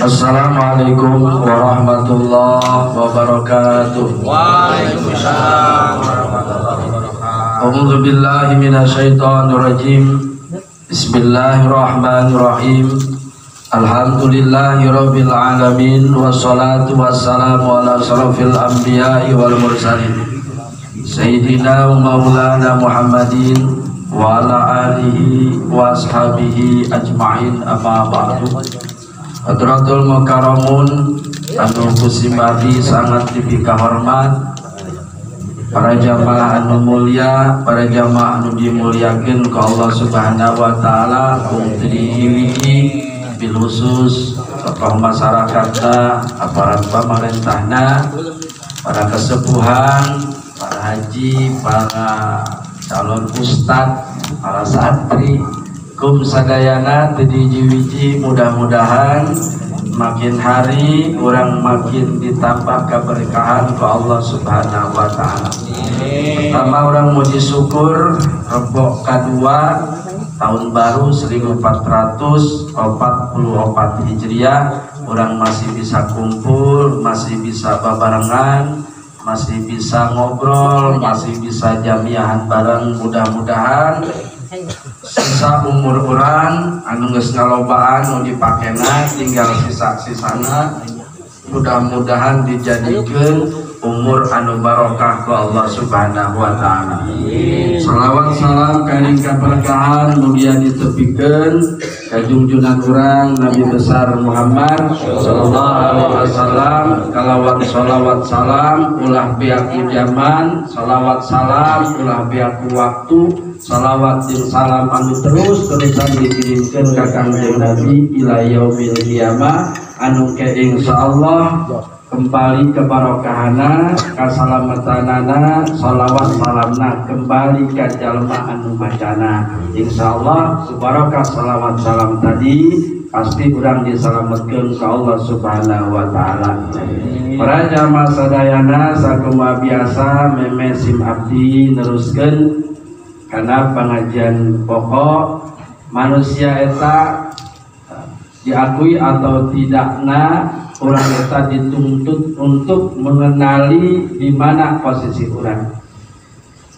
Assalamualaikum warahmatullahi wabarakatuh. Waalaikumsalam warahmatullahi wabarakatuh. A'udzu billahi minasyaitonir rajim. Bismillahirrahmanirrahim. Alhamdulillahirabbil alamin wassalatu wassalamu ala asyrafil anbiya'i wal mursalin. Sayyidina wa maulana Muhammadin wa ala alihi wa ashabihi ajma'in, amma ba'du. Hadratul Mukarramun anu kusimati sangat dipika hormat, para jamaah anu mulia, para jamaah anu dimuliakeun ku Allah Subhanahu wa taala, kuntri bil khusus tokoh masyarakatna, aparat pamarentahna, para kesepuhan, para haji, para calon ustad, para santri, kum sadayana tadi wiji, mudah-mudahan makin hari orang makin ditambah keberkahan ke Allah Subhanahu wa taala. Pertama orang muji syukur Rebo kedua tahun baru 1444 Hijriah, orang masih bisa kumpul, masih bisa babarengan, masih bisa ngobrol, masih bisa jamiahan bareng. Mudah-mudahan sisa umur orang anu geus ngalobaan nu dipakena tinggal sisa-sisana, mudah-mudahan dijadikeun umur anu barokah ku Allah Subhanahu wa taala. Shalawat salam karing kaberkahan mulia ditepikeun ka junjungan urang Nabi besar Muhammad sallallahu alaihi wasallam, kalawan shalawat salam ulah biaku zaman, shalawat salam ulah biaku waktu, salawat jeung salam anu terus-terusan dikirimkeun ka Kangjeng Nabi ila yaumil qiyamah, anu ke insyaallah kembali ke barokahana, kasalametanana, salawat salamna kembali ke jalma anu macana. Insyaallah barokah salawat salam tadi pasti urang disalametkeun ka Allah Subhanahu wa taala. Para jamaah sadayana sakumaha biasa meme sim abdi neruskeun karena pengajian pokok manusia eta diakui atau tidakna, orang eta dituntut untuk mengenali di mana posisi orang.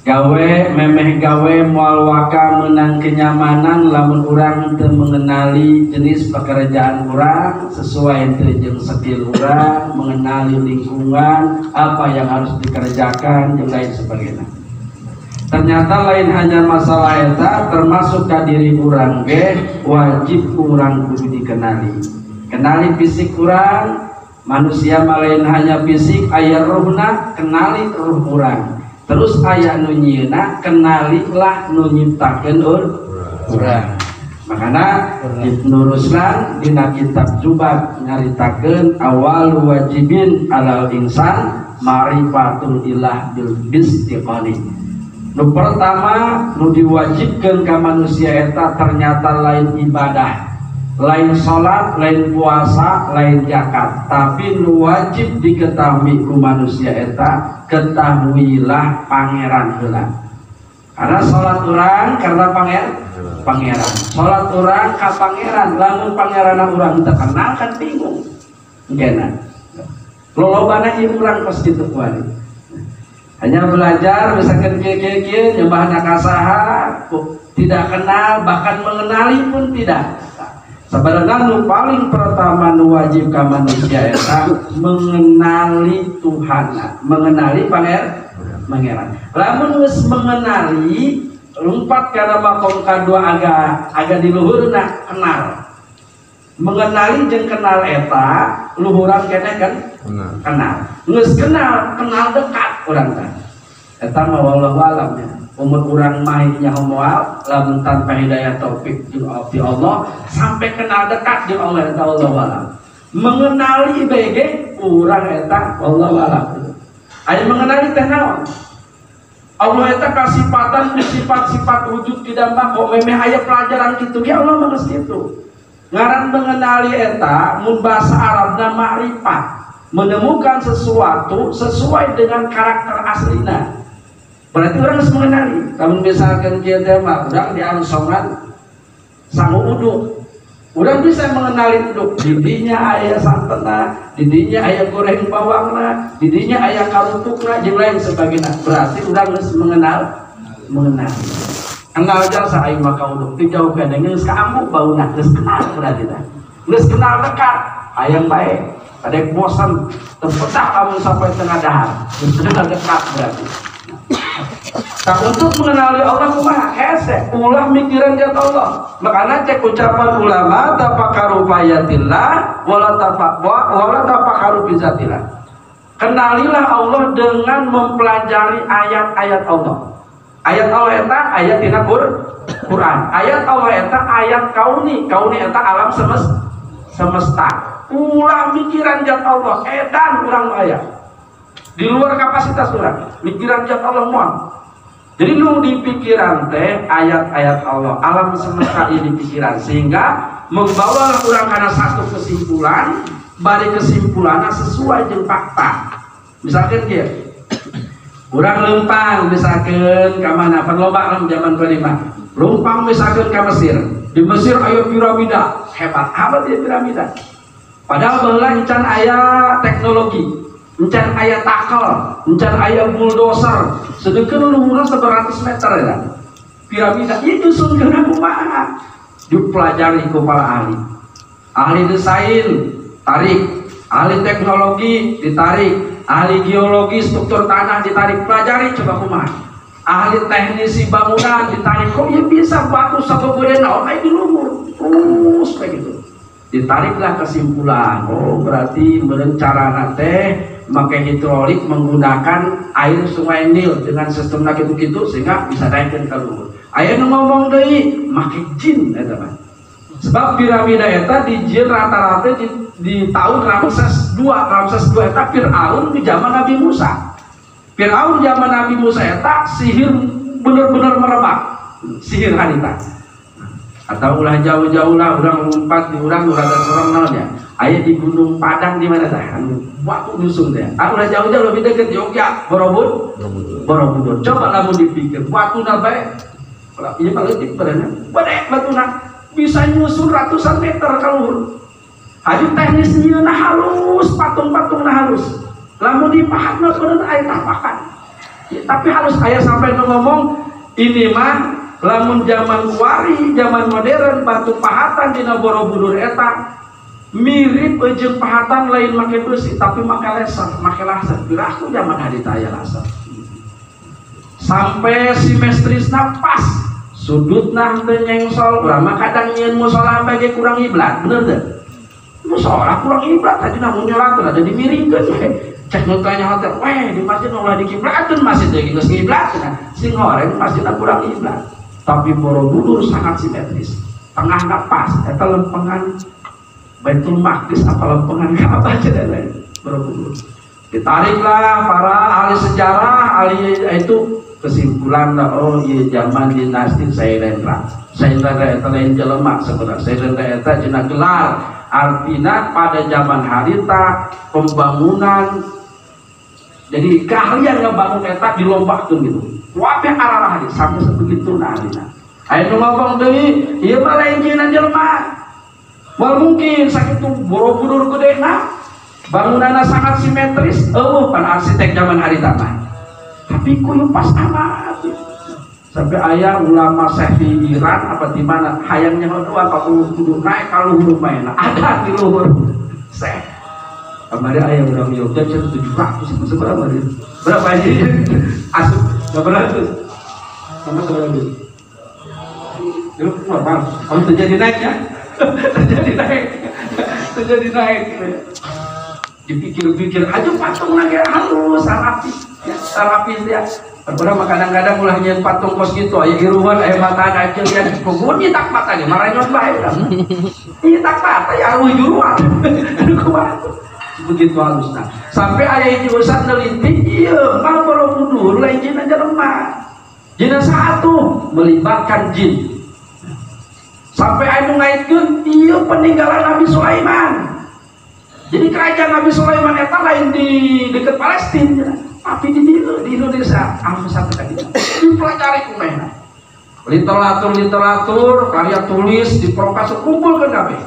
Gawe memeh gawe moal waka menang kenyamanan, lamun orang teu mengenali jenis pekerjaan orang sesuai jeung skill orang, mengenali lingkungan apa yang harus dikerjakan dan lain sebagainya. Ternyata lain hanya masalah eta, termasuk ka diri urang ge wajib urang kudu dikenali. Kenali fisik urang, manusia lain hanya fisik, aya ruhna, kenali ruh urang. Terus aya nu nyieuna, kenalilah nu nyiptakeun urang. Makana Ibnu Ruslan dina kitab Zubat nyaritakeun awal wajibin alal insan ma'rifatul ilah bil istiqani. Nu pertama nu diwajibkeun ka manusia eta ternyata lain ibadah, lain salat, lain puasa, lain zakat, tapi nu wajib diketahui ku manusia eta ketahuilah pangeran heula. Karena salat urang karena pangeran, salat urang ka pangeran, lamun pangeranna urang teu kenal kan bingung. Engkeuna lolobana ieu urang pasti teu kuat. Hanya belajar misalkan kieu nyembahna ka saha, tidak kenal, bahkan mengenali pun tidak. Sebenarnya nu paling pertama nu wajib ka manusia eta mengenali Tuhan, mengenali pangeran. Lamun geus mengenali, lumpat kana makom kadua aga di luhurna kenal. Mengenali jeung kenal eta luhuran keneh kan kenal. Geus kenal dekat urang teh. Eta mah wallahu alam nya. Umur urang mah nyaho moal lamun tanpa hidayah taufik ti Allah sampai kenal dekat jeung Allah eta wallahu alam. Mengenali BG urang eta wallahu alam. Aya mengenali teh naon? Allah eta kasipatan sifat-sifat wujud tidak mah kok memeh aya pelajaran kitu ge Allah mah geus kitu. Ngaran mengenali eta mun bahasa Arabna ma'rifat, menemukan sesuatu sesuai dengan karakter aslinya. Berarti orang harus mengenali. Namun misalkan kita mah urang di ansongan sangu uduk, Urang bisa mengenali duk didinya aya santena, didinya aya goreng bawangna, didinya aya karutukna jeung lain sebagainya. Berarti urang geus mengenal. Kenal jasa aing maka uduk dijauh kana geus kaambu bauna geus kenal berarti tah. Geus kenal dekat, hayang bae. Kadek bosan tempetah kamu sampai tengah dahar. Geus kenal dekat berarti. Nah, untuk mengenali Allah kumaha hese ulah mikiran dia Allah. Makanya cek ucapan ulama tafakkaru fayatillah wala tafakkaru bizatillah. Kenalilah Allah dengan mempelajari ayat-ayat Allah. Ayat Allah eta ayat dina Quran. Ayat Allah eta ayat kauni eta alam semesta. Ulah mikiran zat Allah edan urang aya. Di luar kapasitas urang. Mikiran zat Allah moal. Jadi nu di pikiran teh ayat-ayat Allah, alam semesta ini di pikiran sehingga membawa orang karena satu kesimpulan, bari kesimpulannya sesuai jeung fakta. Misalkan dia, orang lempang misalkan ke mana? Perlombaan zaman kelima. Lempang misalkan ke Mesir. Di Mesir aya piramida, hebat. Apa dia piramida? Padahal beula encan aya teknologi. Encan aya takel, encan aya bulldozer, sedeukeun luhurna 100 meter ya. Piramida itu sungkeuna kumaha? Dipelajari ku para ahli desain tarik, ahli teknologi ditarik, ahli geologi struktur tanah ditarik, pelajari coba kumaha. Ahli teknisi bangunan ditarik, kok ya bisa batu sabeureun naon aya di luhur. Terus kayak gitu. Ditariklah kesimpulan, oh berarti berencana teh pakai hidrolik menggunakan air sungai Nil dengan sistem gitu sehingga bisa naikkan ke luhur. Aya nu ngomong deui make jin eta mah. Sebab piramida eta dijieun rata-rata di tahun Ramses II eta Firaun di zaman Nabi Musa. Firaun zaman Nabi Musa eta sihir bener-bener merebak. Sihir harita. Atau ulah jauh-jauh lah urang lompat di urang rada sorong naonnya. Aya di Gunung Padang di mana tah? Waktu dusun teh. Ulah jauh-jauh lebih dekat Yogyakarta, Borobudur. Coba lamun dipikir, watuna bae. Ieu mah leutik berenang. Badek batuna bisa nyusun ratusan meter ka luhur. Aju teknis nyieuna halus, patung-patungna halus. Lamun dipahatna bener aya tapakan. Ya, tapi halus aya sampai ngomong ini mah lamun zaman kuari, zaman modern batu pahatan di Borobudur eta mirip jeung pahatan lain make besi tapi make laser, make laser. Biraku zaman hadita aya laser. Sampai simetrisna pas, sudutna teu nyengsol, urang mah kadang nyieun musola bage kurang iblat, bener teu? Musola kurang iblat tadi namun nyolat ada dimiringkeun we. Cek nu tanya hotel, weh di masjid ulah dikiblatkeun masjid teh geus ngiblatkeun. Sing horeng masjidna kurang iblat. Tapi Borobudur sangat simetris, tengahnya pas, eta lempengan Baitul Maqdis apa lempengan Ka'bah aja lain Borobudur. Ditariklah para ahli sejarah, ahli itu kesimpulan lah, oh iya zaman dinasti Sailendra eta lain jelema sebenarnya. Sailendra eta cenah gelar, artinya pada zaman harita pembangunan. Jadi keahlian ngebangun eta dilombakeun gitu. Wabeh arah hadis sampai sebegitu nah hadisna. Aya nu ngomong deui, ieu mah lain jinna jelema. Wal mungkin sakitu Borobudur gedena, bangunanna sangat simetris, eueuh pan arsitek zaman harita mah. Tapi kudu pas amat. Sampai aya ulama Syekh di Iran apa di mana hayangnya doa ka kudu naik ka luhur maena. Ada di luhur. Syekh. Kemarin aya urang Yogyakarta 700 seberapa dia? Berapa ini? Asup berapa ratus? Sama berapa itu? Itu normal. Kalau terjadi naiknya, terjadi naik. Dipikir-pikir aja patung lagi halus, sarapis dia. Beberapa kadang-kadang ulah nyeun patung kos gitu, aya iruhan, aya mata kecil dia kugun nyitak mata ge, maranyon bae urang. Nyitak mata ya juruan. Kumaha? Begitu halusnya. Sampai ayah itu usah nelinting, iya, mah Borobudur lain jin aja lemah. Jin satu melibatkan jin. Sampai ayah ngaitkeun, iya peninggalan Nabi Sulaiman. Jadi kerajaan Nabi Sulaiman eta lain di dekat Palestina, tapi di Indonesia, alhamdulillah tadi dipelajari kumena. literatur karya tulis di profesor kumpulkan kabeh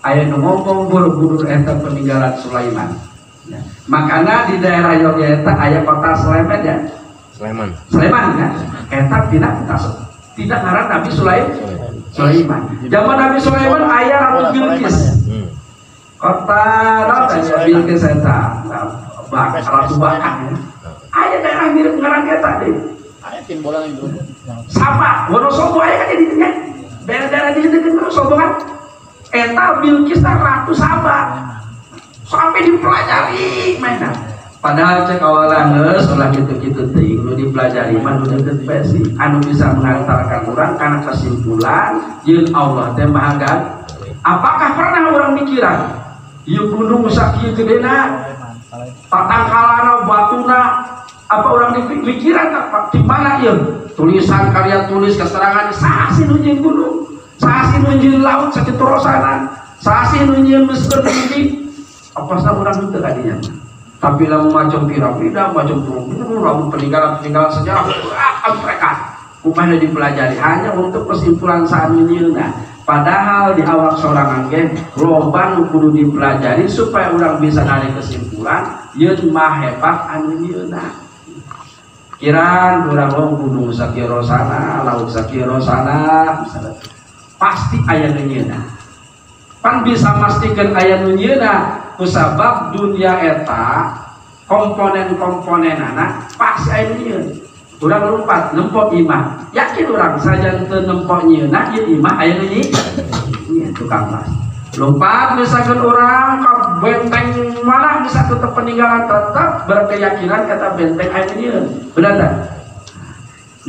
aya nu ngomong Borobudur eta peninggalan Sulaiman ya. Makanya di daerah Yogyakarta aya kota Sleman ya Sleman ya eta tidak ngaran Nabi Sulaiman zaman Nabi Sulaiman aya Ratu Bilqis kota Ratu Bilqis eta Ratu Bakan ya. Aya daerah mirip ngaran eta deh sama Wonosobo aya kan di dinya daerah-daerah di dekat Wonosobo kan eta Bilqis Ratu Saba sampai dipelajari mainan padahal cek awalan setelah gitu-gitu teuing nu dipelajari mah nu deukeut bae sih anu bisa mengantarkan urang kana kesimpulan yeun Allah teh Maha Gagah. Apakah pernah orang mikiran ieu gunung sakieu gedena tatangkalana batuna apa orang dipikiran di mana ieu tulisan karya tulis keterangan saha sih nu nyeun gunung saha sih nu nyeun laut sakitu rosanan saha sih nu nyeun miskeun bumi apa sah orang itu tadinya tapi lalu macam piramida macam Borobudur lalu peninggalan sejarah mereka upaya dipelajari hanya untuk kesimpulan saat ini nah padahal di awal seorang angin loban kudu dipelajari supaya orang bisa narik kesimpulan yeun mah hebat anu nah kiraan orang gunung sakieu rosana laut sakieu rosana pasti aya nu nyeuna pan bisa memastikan aya nu nyeuna kusabab dunia eta komponen-komponen anak pasti aya nyeun urang lompat nempok imah yakin urang saja teu nempok nyeuna ieu imah aya nu nyeun tukang mas lompat misalkan orang ke benteng mana bisa tetap peninggalan tetap berkeyakinan kata benteng aya nu nyeun benar tak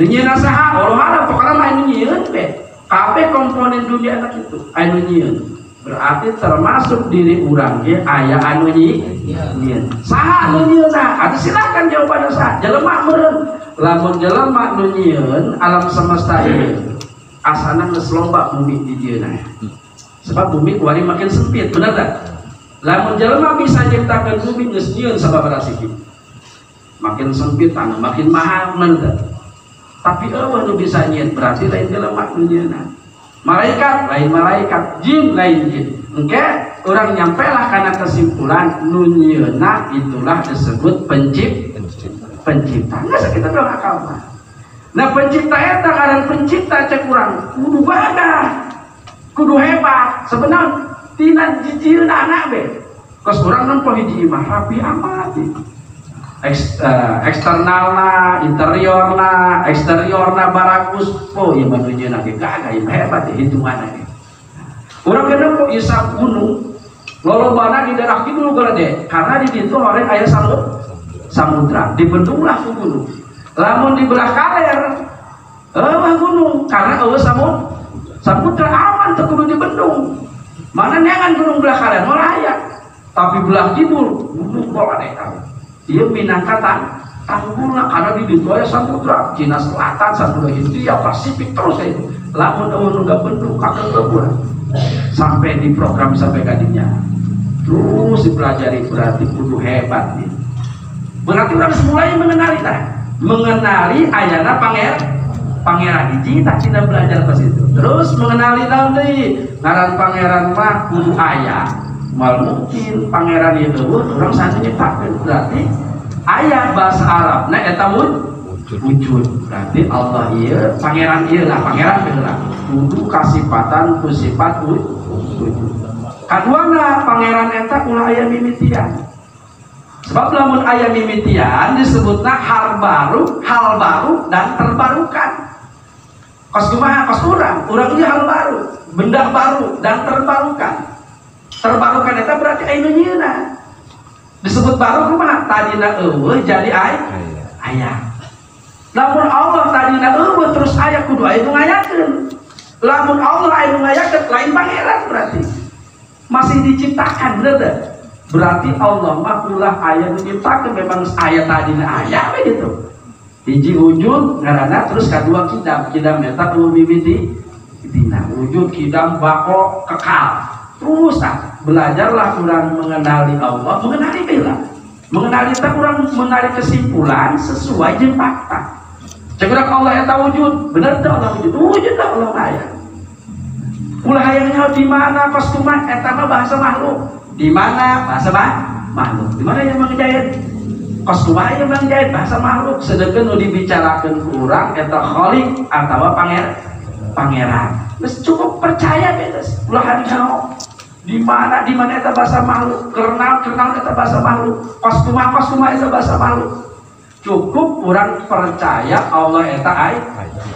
nu nyeun saha Allah pokona mah aya nu nyeun be kabeh komponen dunia eta kitu aya nu nyeun berarti termasuk diri urang ge aya anu nyieun saha anu nyieun atuh silakan jawabanna saha jelema meureun lamun jelema nu nyieun alam semesta ieu asana geus loba bumi di dieu sebab bumi kuari makin sempit bener tak lamun jelema bisa nyiptakeun bumi geus nyieun sababaraha sih makin sempit anu makin mahal bener tak tapi eueuh nu bisa nyieun berarti lain jelema nu nyieun malaikat lain malaikat, jin lain jin. Engke orang nyampelah karena kesimpulan nunyieuna itulah disebut pencipta. Nggak kita tahu akal mah. Nah pencipta eta ngaran pencipta cek urang kudu badah, kudu hebat. Sebenarnya tina jijieun anak be. Kos urang nempo hiji imah rapi amat. Eksternalna, eksteriorna barakus oh iya menuju nanti kagak hebat hitungannya orang kena kok isap gunung lolobana di daerah kidul gelede karena di situ orang ayah samudra dibendunglah ke gunung lamun di belah kaler gunung karena samudra aman tuh kudu dibendung mana neangan gunung belah kaler melayak tapi belah kidul gunung kok ada tahu dia minangka tanggulna karena di ditu aya samudra Cina Selatan, Samudra Hindia, Pasifik terus itu lamun eueuh nu bendung kakek kebun sampai di program sampai kadinya terus dipelajari berarti kudu hebat nih berarti orang mulai mengenali ayana pangeran hiji tak cina belajar ke situ terus mengenali naon deui ngaran pangeran mah kudu aya mal mungkin pangeran itu orang satu nyiptakeun berarti ayat bahasa Arab nah eta wujud berarti Allah ieu pangeran ieu lah pangeran bener kudu kasifatan ku sifat wujud kaduana pangeran eta ulah aya mimitian sebab lamun aya mimitian disebutna hal baru dan terbarukan kos kumaha kos urang ieu hal baru benda baru dan terbarukan eta berarti aya nyieuna disebut baru kumaha tadina eueuh jadi aya lamun Allah tadina eueuh terus aya kudu aya nu ngayakeun lamun Allah aya nu ngayakeun lain pangeran berarti masih diciptakan bener teh berarti Allah mah ulah aya nu nyiptakeun memang aya tadina aya begitu hiji wujud ngaranna terus kadua kidam eta kudu mimiti dina wujud kidam bako kekal terus belajarlah kurang mengenali Allah mengenali bela mengenali tak kurang menarik kesimpulan sesuai jeung fakta Cegerak Allah eta wujud, bener teh Allah wujud, wujud teh Allah aya. Ulah hayangnya di mana kostumah eta mah bahasa makhluk. Di mana bahasa makhluk. Di mana yang mangejahit? Kostumah yang mangejahit bahasa makhluk. Sedangkan nu dibicarakeun ku urang eta khaliq atawa pangeran. Geus cukup percaya beres. Ulah hayang di mana eta bahasa makhluk. Kenal eta bahasa makhluk. Kostumah eta bahasa makhluk. Cukup orang percaya Allah eta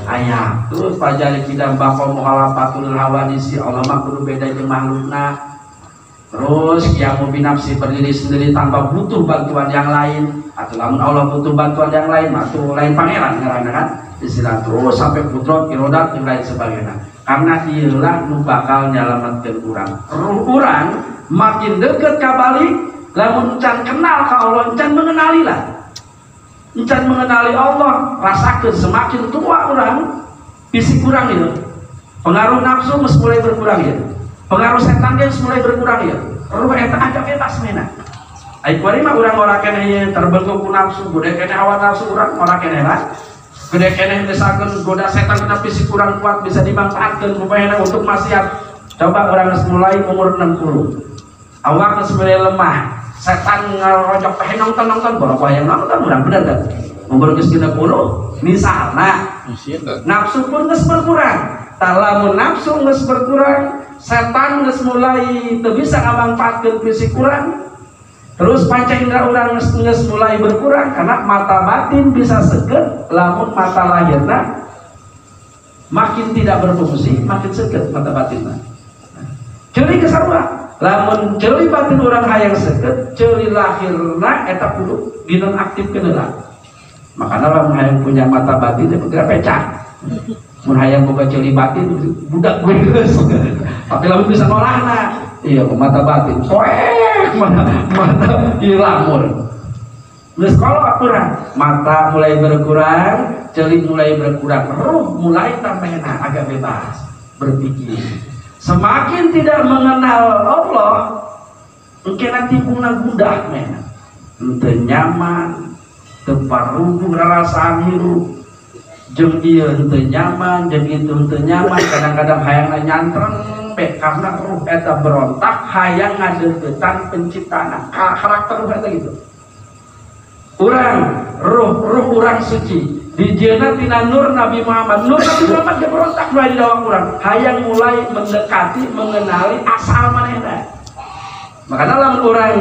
ayat. Terus pajari kidam bako muhalafatul hawadisi Allah mah kudu beda jeung makhlukna. Terus kiamu binafsi berdiri sendiri tanpa butuh bantuan yang lain. Atau lamun Allah butuh bantuan yang lain, atau lain pangeran ngaranna kan. Istilah terus sampai kudrat, irodat dan lain sebagainya. Karena ilah nu bakal nyalametkeun urang. Ruh urang makin deket ka balik, lamun can kenal ka Allah, can mengenali lah. Encan mengenali Allah, rasakan semakin tua orang, fisik kurang ya. Pengaruh nafsu mesti mulai berkurang ya. Pengaruh setan dia mulai berkurang ya. Ruh eta ada bebas mena. Ai kuari mah urang ora keneh terbentuk ku nafsu, gede keneh hawa nafsu urang ora keneh lah. Gede keneh misalkan goda setan kena fisik kurang kuat bisa dimanfaatkan rupanya untuk maksiat. Coba orang mulai umur 60. Awak mulai lemah. Setan ngerojok teh nonton berapa yang nonton urang bener kan umur geus 30 misalna nafsu pun geus berkurang talamun nafsu geus berkurang setan geus mulai teu bisa ngamanfaatkeun fisik urang terus panca indera urang geus mulai berkurang karena mata batin bisa seger lamun mata lahirna makin tidak berfungsi makin seger mata batinna jadi kesarua lamun ceuli batin orang hayang seket, ceuli lahirna eta kudu dinonaktifkeun heula. Makana lamun hayang punya mata batin teh kudu pecah. Mun hayang boga ceuli batin budak gue geus. Tapi lamun bisa ngolahna, iya mata batin. Soek mata ilang mun. Geus kalau aturan, mata mulai berkurang, ceuli mulai berkurang, ruh mulai tamehna agak bebas berpikir. Semakin tidak mengenal Allah, mungkin nanti punah budak men, ente nyaman, teparugu rarasaan hirup, jeung ieu ente nyaman, jeung itu ente nyaman, kadang-kadang hayang nyantreng pe karena ruh eta berontak hayang ngadeuketan penciptana, karakter ruh eta gitu. Ruh urang suci. Dijieuna tina nur Nabi Muhammad. Nur Nabi Muhammad dia berontak mulai di dawang urang. Hayang mulai mendekati, mengenali asal manehna. Makanya lamun urang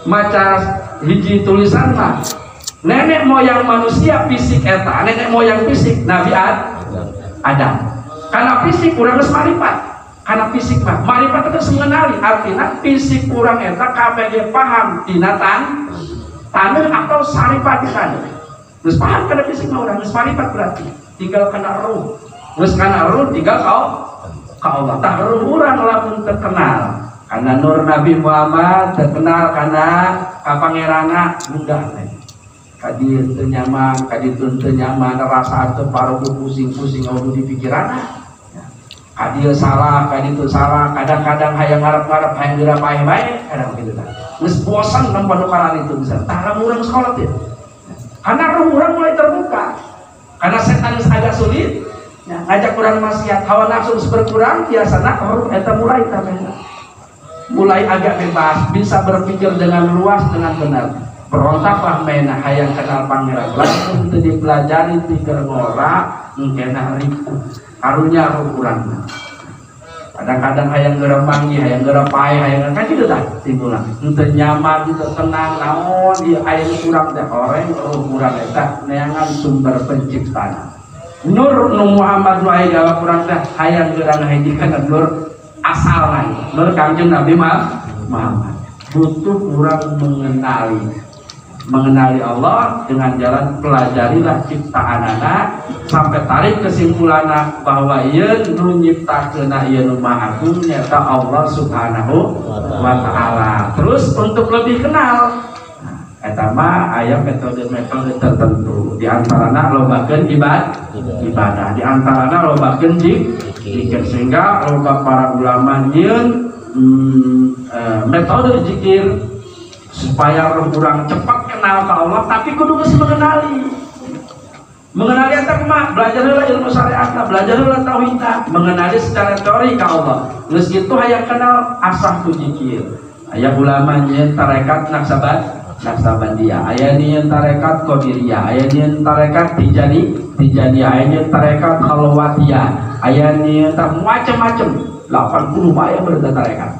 maca hiji tulisan mah nenek moyang manusia fisik eta, nenek moyang fisik Nabi Adam. Karena fisik urang geus marifat. Karena fisik mah marifat itu mengenali. Artinya fisik urang eta kabeh ge paham tina taneuh atau saripati taneuh. Terus paham karena fisik mah urang geus marifat berarti tinggal kana ruh. Geus kana ruh tinggal ka Allah. Tah ruh urang lamun terkenal karena nur Nabi Muhammad terkenal karena ka pangeranna mudah teh. Kadi teu nyaman, kadi teu nyaman rasa teu parugu pusing-pusing anu di pikiranna. Kadi salah, kadi teu salah, kadang-kadang hayang ngarep-ngarep hayang dirapae bae, kadang kitu tah. Geus bosan nempo nukaran itu bisa. Tah lamun urang sekolah teh. Karena ruh orang mulai terbuka, karena setan agak sulit, ya, ngajak orang maksiat, hawa nafsu berkurang, biasanya ruh eta mulai tamehna, mulai agak bebas, bisa berpikir dengan luas, dengan benar. Berontaklah mena hayang kenal pangeran, langsung teu dipelajari pikir ngora, engkena riku, karunya ruh urang. Kadang-kadang hayang geura manggih, hayang geura pae, hayang kan kitu tah timbulan. Henteu nyaman, henteu tenang, naon ieu aya urang teh oreng urang eta neangan sumber penciptana. Nur nu Muhammad nu aya dalam urang teh hayang geura ngahijikeun nur asalna, nur Kangjeng Nabi Muhammad. Butuh urang mengenali Allah dengan jalan pelajarilah ciptaanana sampai tarik kesimpulanna bahwa ieu nu nyiptakeunna ieu nu maha agung nyata Allah Subhanahu wa taala. Terus untuk lebih kenal eta mah aya metode-metode tertentu di antarana lobakeun ibadah, di antarana lobakeun zikir sehingga loba para ulama nyieun metode zikir supaya orang cepat kenal ke Allah, tapi kudu geus mengenali. Mengenali eta mah belajarlah ilmu syariat, belajarlah tauhid, mengenali secara teori ka Allah. Geus kitu hayang kenal asah tu zikir. Aya ulama nyeun tarekat Naksabandiyah, aya nyeun tarekat Qadiriyah, aya nyeun tarekat Tijaniyah, aya nyeun tarekat Khalwatiyah, aya nyeun macam-macam 80 aya berada tarekat.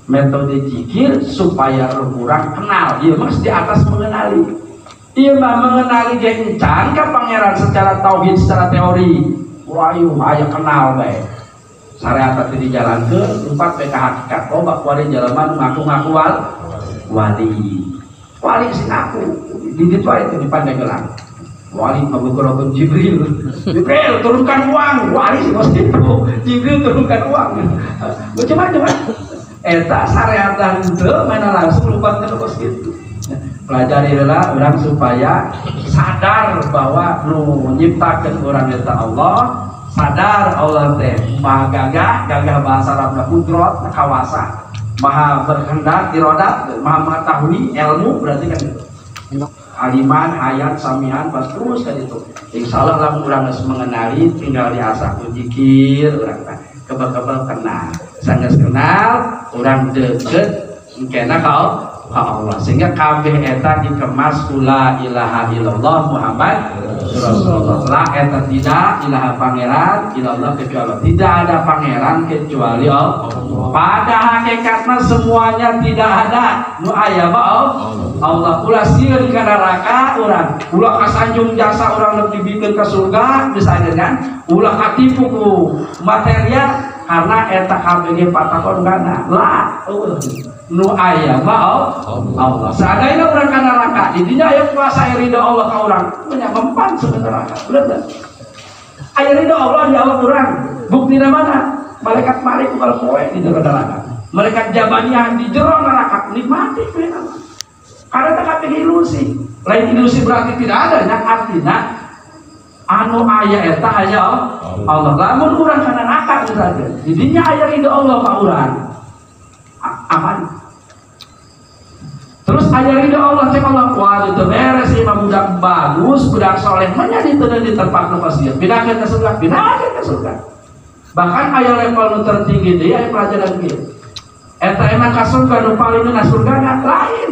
Metode zikir supaya orang kenal, ieu mah di atas mengenali. Iya mah mengenali gencan ka pangeran secara tauhid, secara teori. Wayu aya kenal bae. Syariat teh dijalankeun rupat PK hakikat. Loba kuari jelema ngaku-ngaku wali. Wali sing aku. Di ditu aya teh dipandai gelang. Wali pabeukeurkeun Jibril. Jibril turunkan uang. Wali sing mesti itu. Jibril turunkan uang. Macam-macam. Eta syariat teh mana langsung rupat kana kitu. Pelajarilah orang supaya sadar bahwa nu nyiptakeun urang eta Allah, sadar Allah teh maha gagah bahasa Arabna qudrat, kawasa, maha berkehendak, iradat, maha mengetahui ilmu, berarti kan itu. Aliman, hayat, samihan, pas terus kan itu. Insyaallah lamun urang geus mengenali tinggal diasah ku zikir urang teh kebal-kebal kenal. Sanggeus kenal urang deukeut engkena ka Allah, sehingga kabeh eta dikemas la ilaha illallah Muhammad Rasulullah. La eta tidak ilaha pangeran illallah kecuali tidak ada pangeran kecuali Allah. Pada hakikatnya semuanya tidak ada nu aya mah Allah. Ulah sieun ka neraka urang, ulah kasanjung jasa urang nu dibikeun ka surga misalnya kan, ulah katipu ku material karena eta kabeh patakon kana. Lah nu aya mah Allah. Seandainya urang ka neraka, di dinya aya kuasa ridho Allah ka urang, nya mempan sebenarnya. Bener. Aya ridho Allah di Allah urang. Buktina mana? Malaikat mari ku poe di jero neraka. Malaikat Jabaniyah di jero neraka nikmati kena. Karena teh kabeh ilusi. Lain ilusi berarti tidak ada, nya artina anu aya eta aya Allah. Lamun urang ka neraka misalnya, di dinya aya ridho Allah ka urang. Aman. Terus aya ridho Allah cek Allah kuat itu beres imam budak bagus, budak soleh menjadi teu di tempat nu pasti. Pindahkeun ka surga, pindahkeun ka surga. Bahkan aya level nu tertinggi deui aya pelajaran kieu. Eta emang ka surga nu paling na surga lain.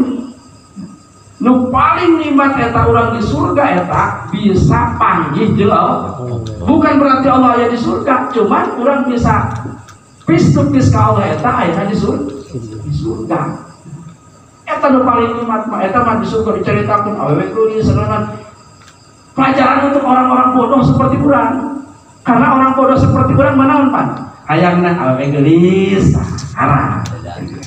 Nu paling nikmat eta urang di surga eta bisa panggih jeung Allah. Bukan berarti Allah aya di surga, cuman urang bisa pis to pis ka Allah eta aya di surga. Eta nu paling nikmat mah eta mah di surga diceritakeun awewe kuring serangan pelajaran untuk orang-orang bodoh seperti urang. Karena orang bodoh seperti urang manaon pan? Hayangna awewe geulis, arah.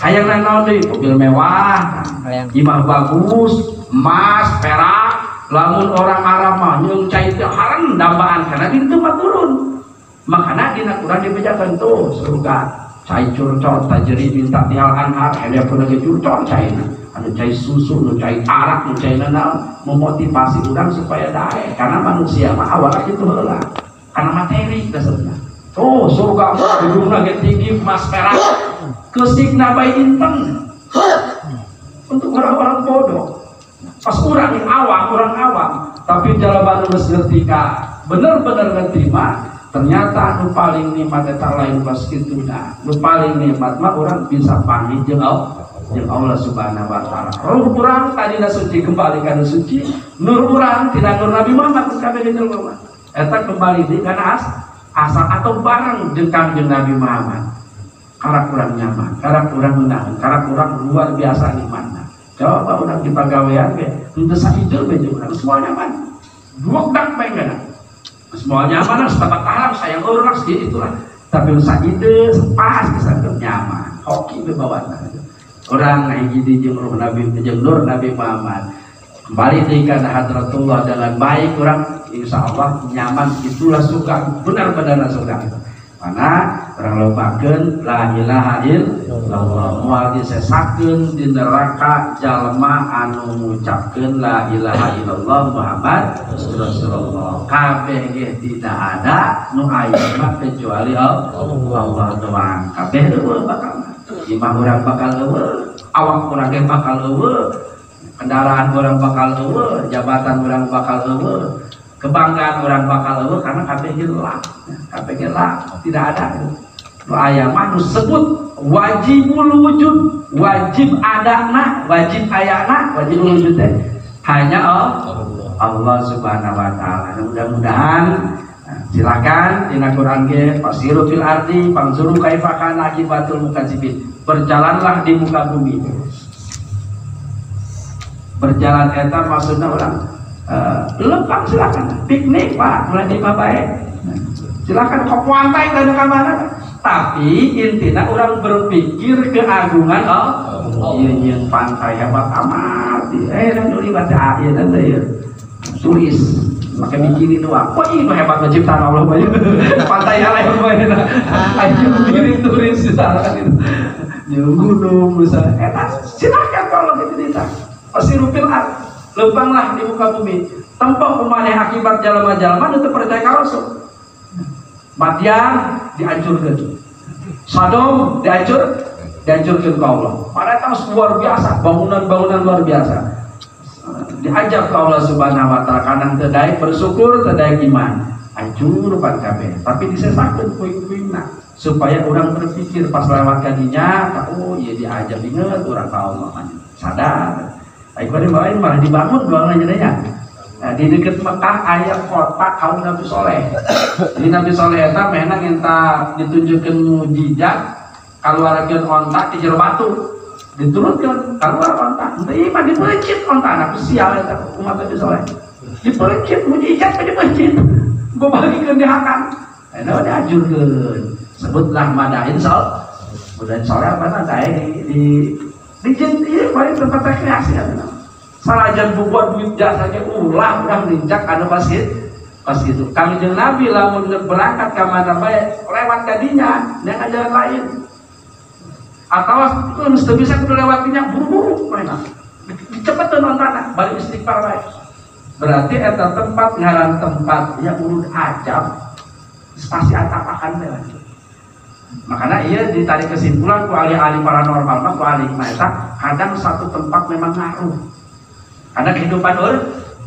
Hayangna naon deui? Mobil mewah, imah bagus, emas, perak. Lamun orang Arab mah nyung cai teh haram dambaan karena di tempat turun. Makana dina Quran dibejakeun tuh surga. Cai curcol tajeri minta tial anhar ada pun lagi curcol cai ada cai susu nu cai arak nu cai nana memotivasi orang supaya dae karena manusia mah awalnya itu heula karena materi dasarnya. Oh surga gedungna ge tinggi emas perak keustikna bae inten untuk orang-orang bodoh. Pas orang awam tapi jalan geus ngerti ka bener-bener ngerti mah ternyata nu paling nikmat eta lain pas kituna. Nu paling nikmat mah urang bisa panggih jeung Allah Subhanahu wa taala. Ruh urang tadina suci kembali kana suci, nur urang tina nur Nabi Muhammad kabeh jelema. Eta kembali di kana asal atau barang jeung Kangjeng Nabi Muhammad. Karak urang nyaman, karak urang menang, karak urang luar biasa nikmatna. Coba urang di pagawean ge henteu sahideul we jeung urang semua nyaman. Duak bae ngana. Semuanya nyaman, setapak alam sayang orang sedikit itulah. Tapi usah ide, pas kesanggap nyaman. Hoki bebawan orang naik gini jeung Nur Nabi Muhammad. Kembali di kana hadratullah dengan baik orang, insya Allah nyaman itulah suka benar-benar suka. Mana orang lupakan la ilaha illallah moal disesakeun di neraka jalma anu ngucapkeun la ilaha illallah Muhammad Rasulullah kabeh ge tidak ada nu aya mah kecuali Allah doang. Kabeh eueuh bakal imah urang bakal eueuh, awak urang ge bakal eueuh, kendaraan urang bakal eueuh, jabatan urang bakal eueuh. kebanggaan orang bakal eueuh karena KPG lah. KPG lah tidak ada. Nu aya mah nu sebut wajibul wujud, wajib adana, wajib ayana, wajibul wujud teh hanya Allah Subhanahu wa taala. Mudah-mudahan silakan dina Quran ge fasiru fil ardi fanzuru kaifa kana akibatul mukadzibin. Berjalanlah di muka bumi. Berjalan eta maksudna orang lempang silakan piknik Pak mulai di bae. Silakan ke pantai ke mana. Tapi intinya orang berpikir keagungan iya pantai hebat amat. Dan baca ayat dan saya tulis pakai bikini doang. Kok itu hebat menciptakan Allah banyak. Pantai yang lain banyak. Ayo bikin tulis silakan itu. Di gunung misalnya. Silakan kalau gitu kita. Pasti rupil lempanglah di muka bumi. Tempat umaneh akibat jalma-jalma itu percaya ka Rasul. Madian dihancurkan, Sodom dihancurkan ke Allah. Mereka luar biasa, bangunan-bangunan luar biasa. Diajar ke Allah Subhanahu wa taala karena tedai bersyukur, tedai iman. Hancur pan kabeh, tapi disesakeun puing-puingna supaya orang berpikir pas lewat kadinya, oh iya diajar inget orang ka Allah sadar. Ayo kemarin malah dibangun doang aja. Nah, di dekat Mekah ayat kota kaum Nabi Soleh. Di Nabi Soleh eta menang entah ditunjukkan mujizat keluarkan ontak di jero batu diturunkan keluar ontak. Tapi mah dipelecit ontak anak sial eta umat Nabi Soleh. Dipelecit mujizat di masjid. Gua bagikeun di hakam. Eta diajurkeun. Sebutlah madain sol. Budan sore apa tah di ieu bari tempat rekreasi atuh. Salajan buat duit jasanya ulah udah nincak anu pas itu Kangjeng Nabi lamun berangkat ka mana bae lewat kadinya yang ajaran lain atau geus teu bisa kudu lewatinya buru-buru mereka dicepeteun ontana balik istighfar bae berarti eta tempat ngaran tempat ya urut ajab spasi atapakan teh. Makanya ia ditarik kesimpulan ku ahli-ahli paranormal mah ku ahli eta kadang satu tempat memang ngaruh. Ada kehidupan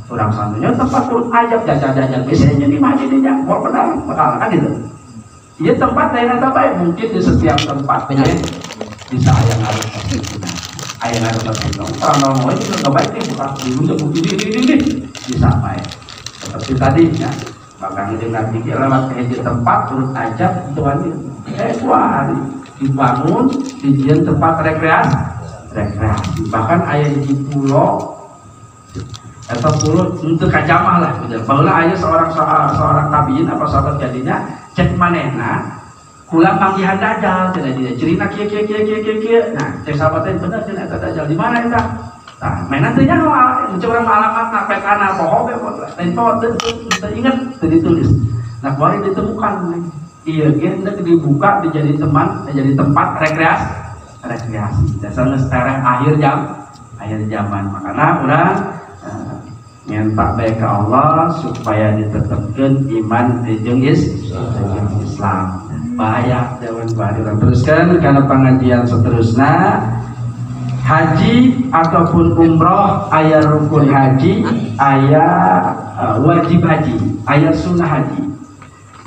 orang santunya tempat turun ajab jajan-jajan biasanya di masjidnya mau pedang kan gitu. Iya tempat lain apa baik mungkin di setiap tempat bisa ayam harus ayam harus terpenuh. Orang normal itu nggak baik nih bukan dulu begini bisa baik. Seperti tadi ya bahkan dengan pikir lewat ke tempat turun ajab itu hari hari dibangun di tempat rekreasi bahkan ayam di pulau atau pulau untuk kacamah lah gitu. Barulah aja seorang tabiin apa sahabat jadinya cek manehna kula panggihan dajal cenah dia cerita kieu. Nah, cek sahabatnya bener cenah eta dajal di mana eta? Nah, mainan teh nya mencoba alamatna petana poho ge tempo teu inget teu ditulis. Nah, kemarin ditemukan ieu ge dibuka dijadi tempat rekreasi. Dasar sekarang akhir zaman makanya urang minta baik ke Allah supaya ditetapkan iman jeung Islam. Bahaya jawan bahaya. Teruskan karena pengajian seterusnya haji ataupun umroh aya rukun haji, aya wajib haji, aya sunnah haji.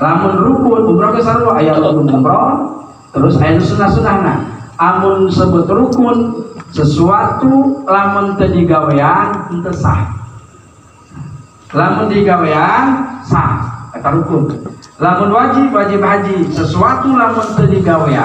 Lamun rukun umroh kesarua aya rukun umroh, terus aya sunnah-sunnahna. Amun sebut rukun sesuatu lamun teu digawean henteu sah. Lamun digawean sah eta rukun. Lamun wajib haji sesuatu lamun teu digawean